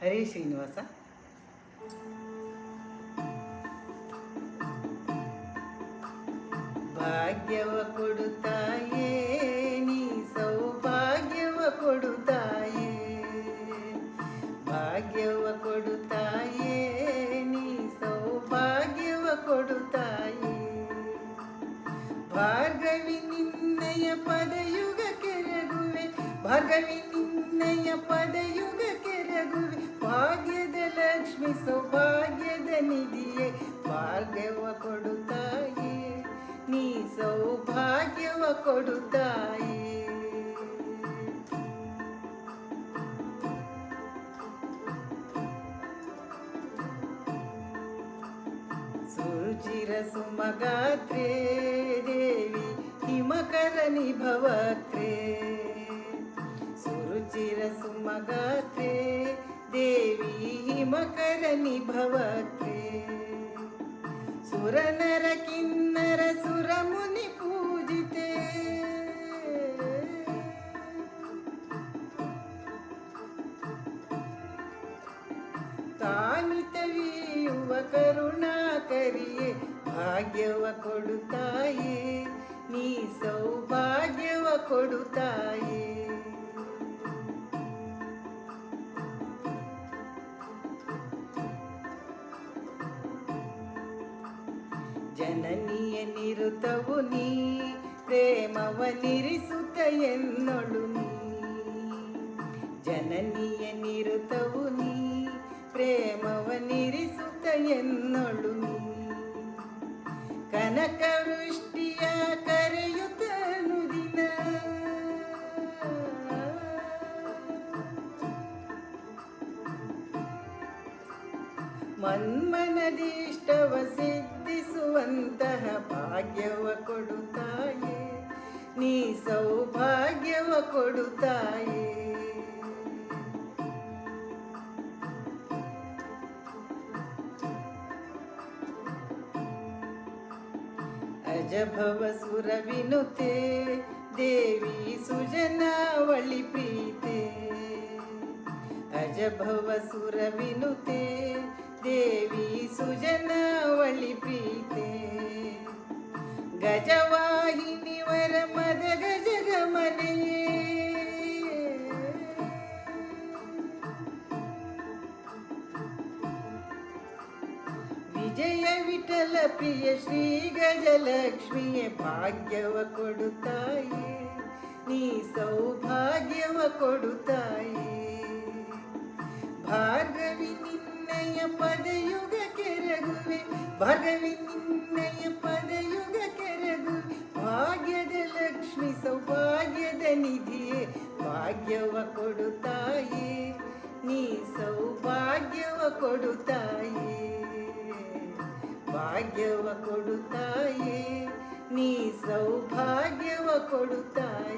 ಹರೇ ಶ್ರೀನಿವಾಸ. ಭಾಗ್ಯವ ಕೊಡುತ್ತಾಯೇ ನೀ ಸೌಭಾಗ್ಯವ ಕೊಡುತ್ತಾಯೇ, ಭಾಗ್ಯವ ಕೊಡುತ್ತಾಯೇ ನೀ ಸೌಭಾಗ್ಯವ ಕೊಡುತ್ತಾಯೇ. ಭಾರ್ಗವಿ ನಿನ್ನಯ ಪದಯುಗ ಕೆರಗುವೆ, ಭಾರ್ಗವಿ ನಿನ್ನಯ ಪದಯುಗ ಕೆರಗುವೆ. ಭಾಗ್ಯದ ಲಕ್ಷ್ಮಿ ಸೌಭಾಗ್ಯದ ನಿಧಿಯೇ, ಭಾಗ್ಯವ ಕೊಡುತ್ತಾಯೇ ನೀ ಸೌಭಾಗ್ಯವ ಕೊಡುತ್ತಾಯೇ. ಸುರುಚಿರ ಸುಮಗಾತ್ರೇ ದೇವಿ ಹಿಮಕರ ನಿಭವಕ್ರೇ, ಸುರುಚಿರ ಸುಮಗಾತ್ರೇ ದೇವಿ ಹಿಮಕರ ನಿಭವಕ್ರೇ. ಸುರನರ ಕಿನ್ನರ ಸುರಮುನಿ ಪೂಜಿತೆ, ಕಾಮಿತವೀಯುವ ಕರುಣಾಕರಿಯೇ, ಭಾಗ್ಯವ ಕೊಡುತ್ತಾಯೇ ನೀ ಸೌಭಾಗ್ಯವ ಕೊಡುತ್ತಾಯೇ. ಜನನಿಯ ನಿರುತವು ನೀ ಪ್ರೇಮವ ನಿರಿಸುತ್ತ ಎನ್ನೊಳು ನೀ, ಜನನಿಯ ನಿರುತವು ನೀ ಪ್ರೇಮವ ನಿರಿಸುತ್ತ ಎನ್ನೊಳು ನೀ. ಕನಕ ವೃಷ್ಟಿಯ ಕರೆಯುತ್ತ ನುದಿನ, ಮನ್ಮನದೀಷ್ಟವ ಸಿದ್ಧಿಸುವಂತಹ ಭಾಗ್ಯವ ಕೊಡುತ್ತಾಯೇ ನೀ ಸೌಭಾಗ್ಯವ ಕೊಡುತ್ತಾಯೇ. ಅಜಭವ ಸುರ ವಿನುತೆ ದೇವಿ ಸುಜನಾವಳಿ ಪ್ರೀತೆ, ಅಜಭವ ಸುರ ವಿನುತೆ ದೇವಿ ಸುಜನಾವಳಿ ಪ್ರೀತೆ. ಗಜವಾಹಿನಿ ವರ ಮದ ಗಜ ಗಮನೆಯೇ, ವಿಜಯ ವಿಠಲ ಪ್ರಿಯ ಶ್ರೀ ಗಜಲಕ್ಷ್ಮಿಯ ಭಾಗ್ಯವ ಕೊಡುತ್ತಾಯೇ ನೀ ಸೌಭಾಗ್ಯವ ಕೊಡುತ್ತಾಯೇ. ಭಾರ್ಗವಿ ನಿನ್ನಯ ಪದಯುಗ ಕೆರಗುವೆ, ಭಾರ್ಗವಿ ನಿನ್ನಯ ಪದಯುಗ ಕೆರಗುವೆ. ಭಾಗ್ಯದ ಲಕ್ಷ್ಮಿ ಸೌಭಾಗ್ಯದ ನಿಧಿಯೇ, ಭಾಗ್ಯವ ಕೊಡುತ್ತಾಯೇ ನೀ ಸೌಭಾಗ್ಯವ ಕೊಡುತ್ತಾಯೇ. ಭಾಗ್ಯವ ಕೊಡುತ್ತಾಯೇ ನೀ ಸೌಭಾಗ್ಯವ ಕೊಡುತ್ತಾಯೇ.